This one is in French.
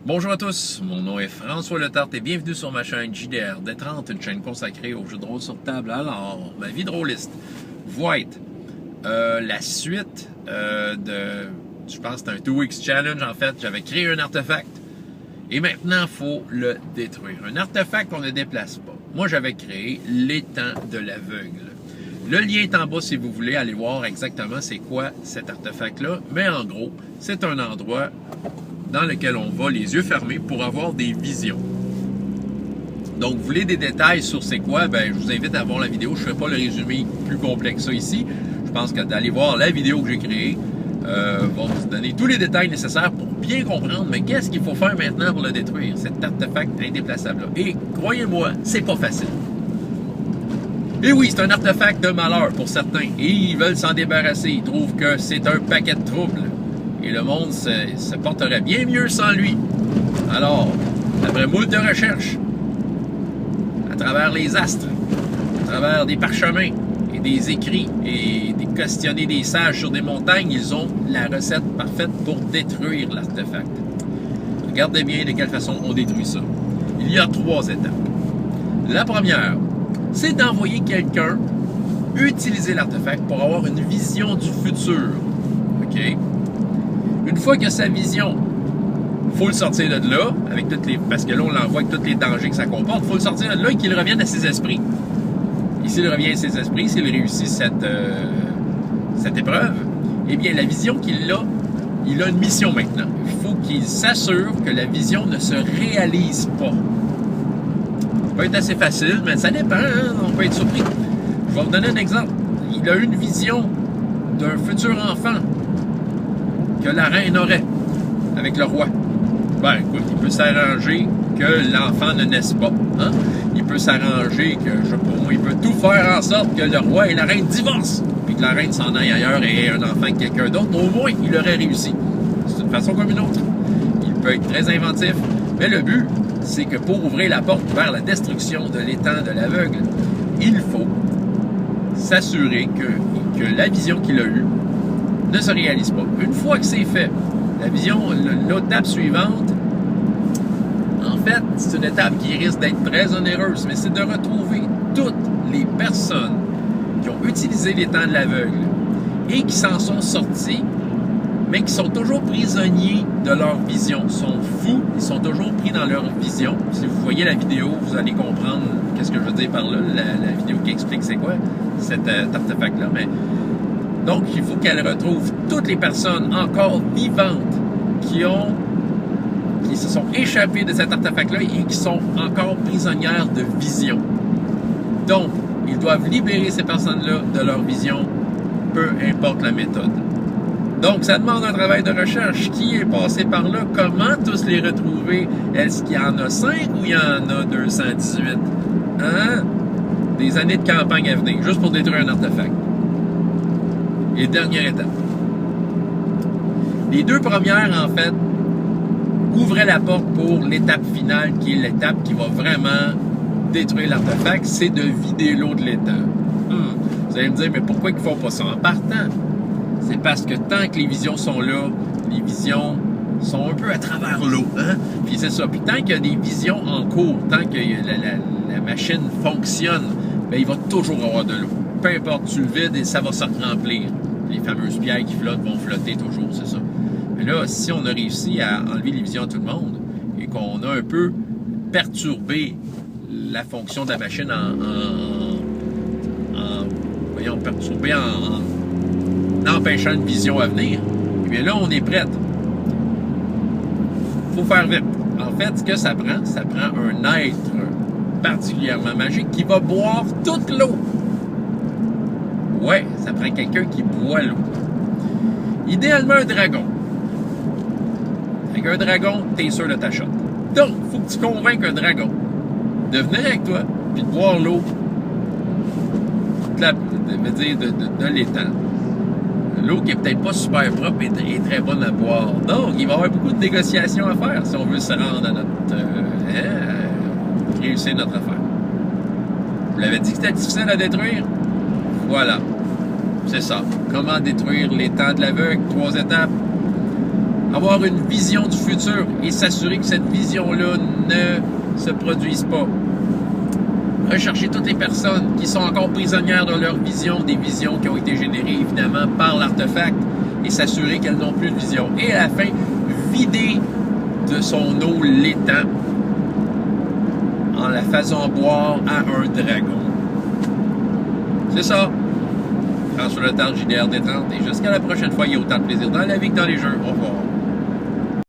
Bonjour à tous, mon nom est François Letarte et bienvenue sur ma chaîne JDR D30, une chaîne consacrée aux jeux de rôle sur table. Alors, ma vie de rôliste va être la suite je pense que c'est un 2 weeks challenge en fait. J'avais créé un artefact et maintenant il faut le détruire. Un artefact qu'on ne déplace pas. Moi j'avais créé l'étang de l'aveugle. Le lien est en bas si vous voulez aller voir exactement c'est quoi cet artefact-là. Mais en gros, c'est un endroit dans lequel on va les yeux fermés pour avoir des visions. Donc, vous voulez des détails sur c'est quoi, ben, je vous invite à voir la vidéo. Je ne ferai pas le résumé plus complet que ça ici. Je pense que d'aller voir la vidéo que j'ai créée va vous donner tous les détails nécessaires pour bien comprendre, mais qu'est-ce qu'il faut faire maintenant pour le détruire, cet artefact indéplaçable-là. Et croyez-moi, c'est pas facile. Et oui, c'est un artefact de malheur pour certains. Et ils veulent s'en débarrasser. Ils trouvent que c'est un paquet de troubles. Et le monde se porterait bien mieux sans lui. Alors, après moult de recherches, à travers les astres, à travers des parchemins et des écrits et des questionner des sages sur des montagnes, ils ont la recette parfaite pour détruire l'artefact. Regardez bien de quelle façon on détruit ça. Il y a 3 étapes. La première, c'est d'envoyer quelqu'un utiliser l'artefact pour avoir une vision du futur. OK? Une fois qu'il a sa vision, il faut le sortir de là, avec toutes les, parce que là, on l'envoie avec tous les dangers que ça comporte. Il faut le sortir de là et qu'il revienne à ses esprits. Et s'il revient à ses esprits, s'il réussit cette épreuve, eh bien, la vision qu'il a, il a une mission maintenant. Il faut qu'il s'assure que la vision ne se réalise pas. Ça peut être assez facile, mais ça dépend, hein? On peut être surpris. Je vais vous donner un exemple. Il a eu une vision d'un futur enfant que la reine aurait avec le roi. Ben, écoute, il peut s'arranger que l'enfant ne naisse pas. Hein? Il peut s'arranger que, je sais pas moi, il peut tout faire en sorte que le roi et la reine divorcent, puis que la reine s'en aille ailleurs et ait un enfant avec quelqu'un d'autre. Au moins, il aurait réussi. C'est une façon comme une autre. Il peut être très inventif, mais le but, c'est que pour ouvrir la porte vers la destruction de l'étang de l'aveugle, il faut s'assurer que la vision qu'il a eue ne se réalise pas. Une fois que c'est fait, la vision, l'étape suivante, en fait, c'est une étape qui risque d'être très onéreuse, mais c'est de retrouver toutes les personnes qui ont utilisé l'étang de l'aveugle et qui s'en sont sortis, mais qui sont toujours prisonniers de leur vision. Ils sont fous, ils sont toujours pris dans leur vision. Si vous voyez la vidéo, vous allez comprendre qu'est-ce que je veux dire par là, la vidéo qui explique c'est quoi cet artefact-là, mais donc, il faut qu'elle retrouve toutes les personnes encore vivantes qui se sont échappées de cet artefact-là et qui sont encore prisonnières de vision. Donc, ils doivent libérer ces personnes-là de leur vision, peu importe la méthode. Donc, ça demande un travail de recherche. Qui est passé par là? Comment tous les retrouver? Est-ce qu'il y en a 5 ou il y en a 218? Hein? Des années de campagne à venir, juste pour détruire un artefact. Et dernière étape. Les 2 premières, en fait, ouvraient la porte pour l'étape finale, qui est l'étape qui va vraiment détruire l'artefact, c'est de vider l'eau de l'étang. Vous allez me dire, mais pourquoi ils ne font pas ça en partant? C'est parce que tant que les visions sont là, les visions sont un peu à travers l'eau. Hein? Puis c'est ça. Puis tant qu'il y a des visions en cours, tant que la machine fonctionne, bien, il va toujours avoir de l'eau. Peu importe, tu le vides et ça va se remplir. Les fameuses pierres qui flottent vont flotter toujours, c'est ça. Mais là, si on a réussi à enlever les visions à tout le monde et qu'on a un peu perturbé la fonction de la machine en empêchant une vision à venir, eh bien là, on est prête. Il faut faire vite. En fait, ce que ça prend un être particulièrement magique qui va boire toute l'eau. Ouais, ça prend quelqu'un qui boit l'eau. Idéalement, un dragon. Avec un dragon, t'es sûr de ta shot. Donc, il faut que tu convainques un dragon de venir avec toi puis de boire l'eau de l'étang. L'eau qui est peut-être pas super propre et très bonne à boire. Donc, il va y avoir beaucoup de négociations à faire si on veut se rendre à notre... réussir notre affaire. Je vous l'avais dit que c'était difficile à détruire. Voilà. C'est ça. Comment détruire l'étang de l'aveugle? 3 étapes. avoir une vision du futur et s'assurer que cette vision-là ne se produise pas. Rechercher toutes les personnes qui sont encore prisonnières de leur vision, des visions qui ont été générées évidemment par l'artefact, et s'assurer qu'elles n'ont plus de vision. Et à la fin, vider de son eau l'étang en la faisant boire à un dragon. C'est ça. François Letard, JDR Détente, et jusqu'à la prochaine fois, il y a autant de plaisir dans la vie que dans les jeux. Au revoir.